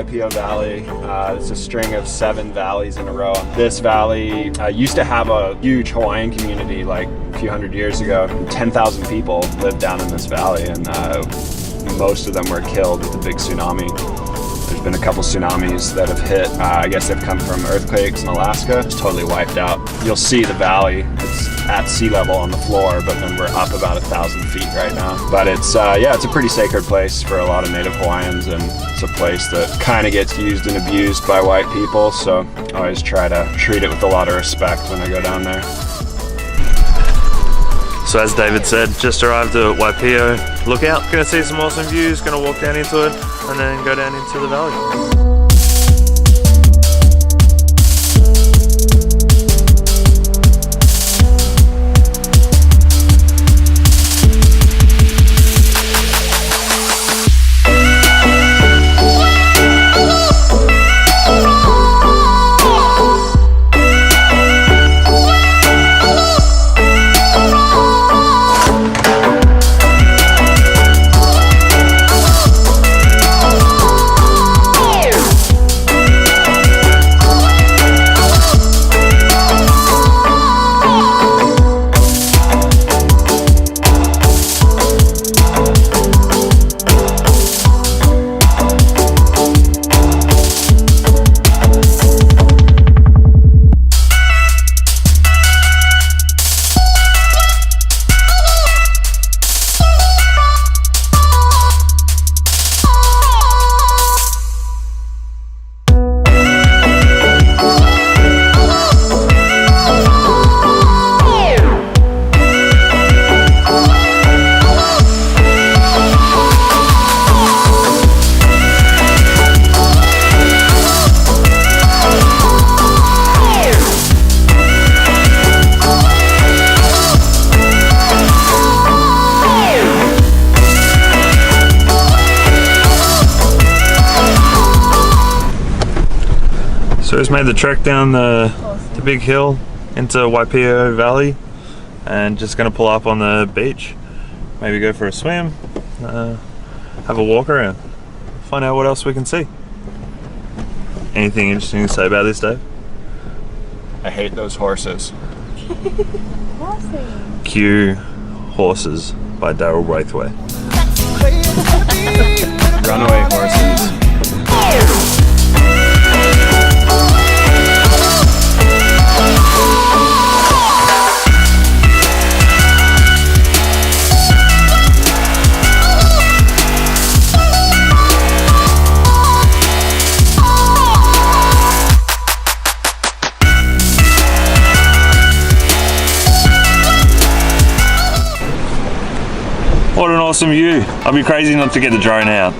Waipio Valley. It's a string of 7 valleys in a row. This valley used to have a huge Hawaiian community like a few hundred years ago. 10,000 people lived down in this valley, and most of them were killed with the big tsunami. There's been a couple tsunamis that have hit. I guess they've come from earthquakes in Alaska. It's totally wiped out. You'll see the valley. It's at sea level on the floor, but then we're up about 1,000 feet right now. But it's yeah, it's a pretty sacred place for a lot of Native Hawaiians, and it's a place that kind of gets used and abused by white people. So I always try to treat it with a lot of respect when I go down there. So as David said, just arrived at Waipio Lookout. Gonna see some awesome views, gonna walk down into it and then go down into the valley. So just made the trek down the big hill into Waipio Valley, and just gonna pull up on the beach, maybe go for a swim, have a walk around, find out what else we can see. Anything interesting to say about this, Dave? I hate those horses. Cue Horses by Daryl Braithwaite. Runaway horses. What an awesome view. I'd be crazy not to get the drone out.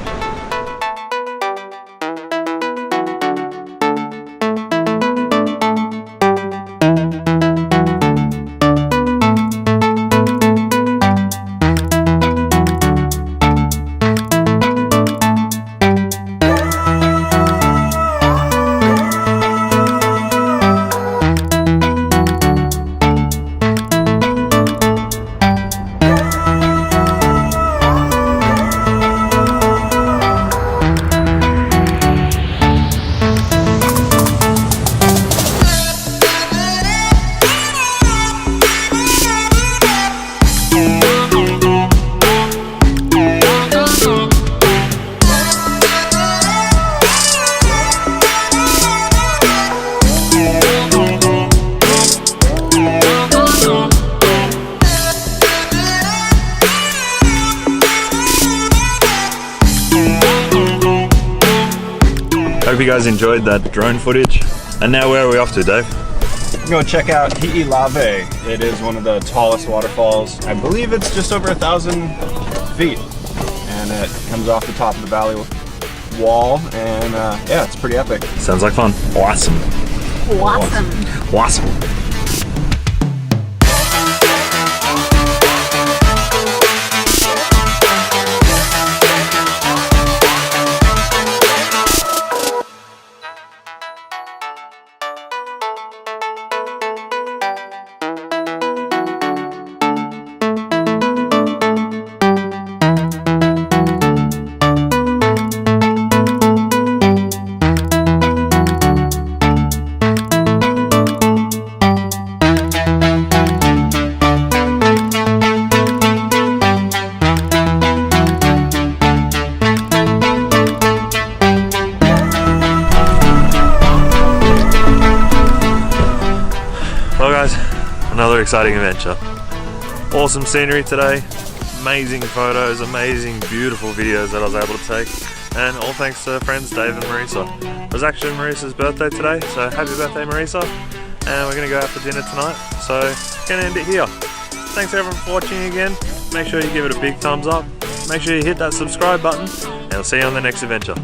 Hope you guys enjoyed that drone footage. And now where are we off to, Dave? Go check out Hi'ilave. It is one of the tallest waterfalls. I believe it's just over 1,000 feet. And it comes off the top of the valley wall. And yeah, it's pretty epic. Sounds like fun. Awesome. Awesome. Awesome. Well guys, another exciting adventure. Awesome scenery today, amazing photos, amazing beautiful videos that I was able to take, and all thanks to friends Dave and Marisa. It was actually Marisa's birthday today, so happy birthday Marisa, and we're going to go out for dinner tonight, so gonna end it here. Thanks everyone for watching again. Make sure you give it a big thumbs up, make sure you hit that subscribe button, and I'll see you on the next adventure.